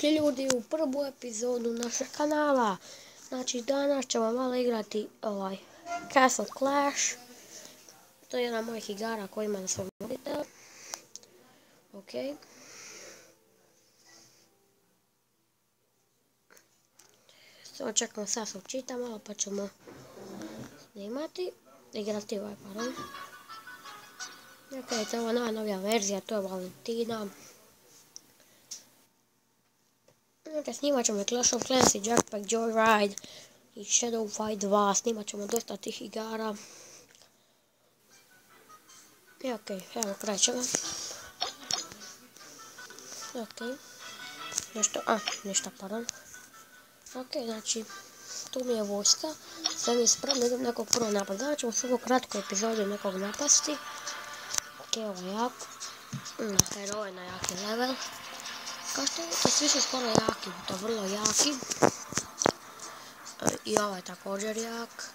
Dobrodošli ljudi u prvu epizodu našeg kanala. Znači danas ćemo malo igrati Castle Clash. To je jedna mojih igara koja ima na svom mobitelu. Ok. Samo čekamo sad se učita malo pa ćemo snimati. Igrati pardon. Ok, to je ova najnovija verzija, to je Valentina. Snimat ćemo Clash of Clans i Jackpack Joyride i Shadow Fight 2, snimat ćemo dosta tih igara. I okej, evo krećemo. Okej. Ništa, pardon. Okej, znači, tu mi je vojska, sve mi je spremno, idem nekog prvo napad. Danas ćemo u kratku epizodu nekog napasti. Okej, ovo je jak. Heroj na jaki level. Kao što vidite, svi su skoro jaki, to je vrlo jaki. I ovaj je također jak.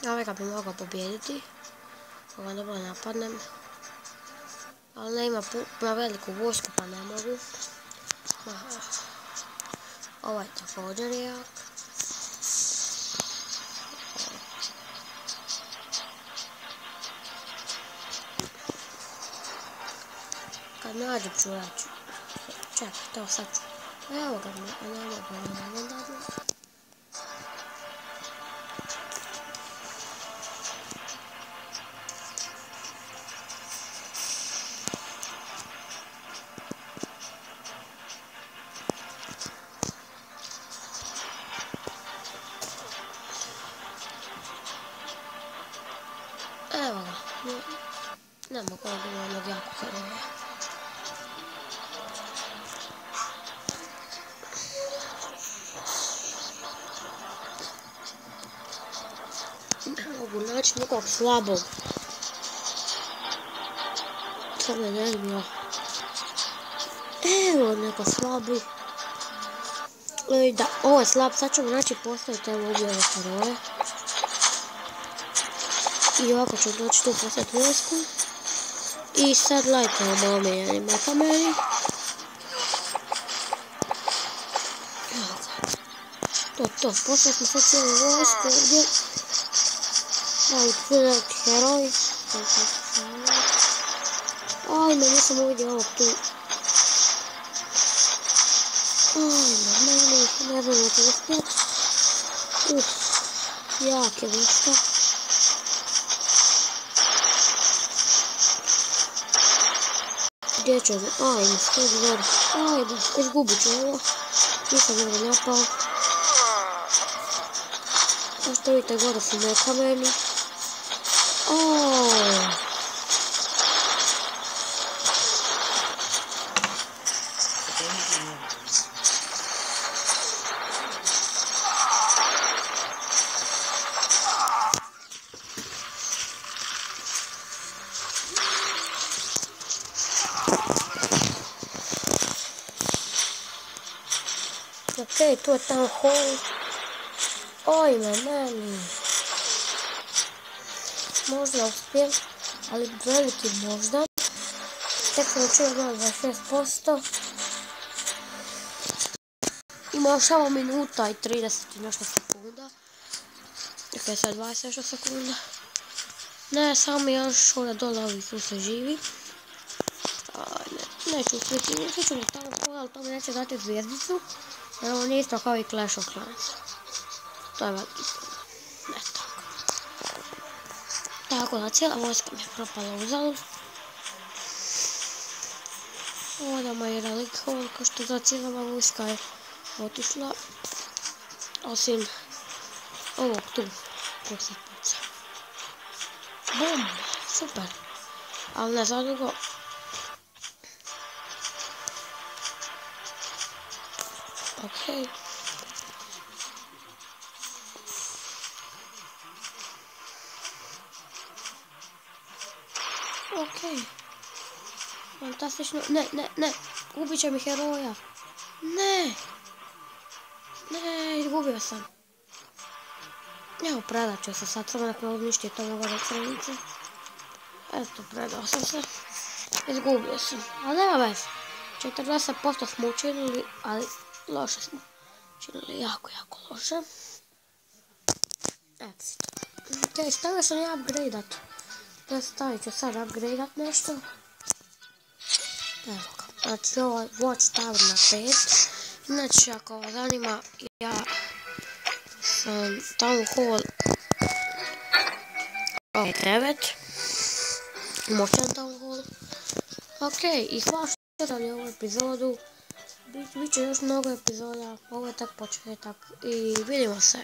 Ovaj bi mogao pobijediti. Ovo dobro napadnem. Ali ne ima veliku vojsku pa ne mogu. Ovaj je također jak. Kad nađem ću reći. Čekaj, to sad ću. Evo ga, ne mogu da. Evo ga, ne mogu da ima jednog jakog heroja. Ne mogu naći nekog slabog. To me nervira. Evo neko slabi. Da, ovo je slab, sad ćemo znači postaviti evo objave heroje. I ovako ću doći tu postaviti vojsku. I sad lajkamo malo mijenjani mekameri. To, poslali smo sad cijelu vojsku ovdje. Evo tu je neki heroj. Ajme, nisam uvidio ovog tu. Ajme, ne znam da će uspjet. Jak je vojska. Gdje ću ovo? Ajme, skoro gore. Ajde, izgubit ću ovo. Nisam ovo napao. Kao što vidite, gore su mekameni. Okej, tu je tamo hol. Ojme, meni. Možda uspijem, ali veliki možda. Tek sam učio na 26%. Ima još samo minuta i 30 i nešto sekunda. Dakle, sad 20 nešto sekunda. Ne, samo još ovdje dole ovi tu se živi. Neću uspjeti, svi ću mi tamo pola, ali to mi neće dati zvijezdicu. Jer ovo nije isto kao i Clash of Clans. To je veliki problem. Ne tako. Tako da cijela vojska mi je propala uzalud. Ovdje moj je relik hall, kao što da cijela vojska je otišla. Osim ovog tu. Ko se puca. Bum! Super! Ali ne zadugo. Okej. Okej. Fantastično. Ne. Ubit će mi heroja. Ne, izgubio sam. Evo, predat ću se sad, samo nek me uništi to mogu da crnice. Eto, predao sam se. Izgubio sam, ali nema veze. 40% smo učinili, ali loše smo učinili, jako loše. Ok, stavio sam ja upgradeat. Stavit ću sad upgradeat nešto. Evo ga, znači ovaj watch tower na 5. Inače, ako vas zanima, ja sam town hall 9. Moćan town hall. Ok, i hvala što ste gledali ovu epizodu. Biće još mnogo epizoda, ovo je tek početak i vidimo se.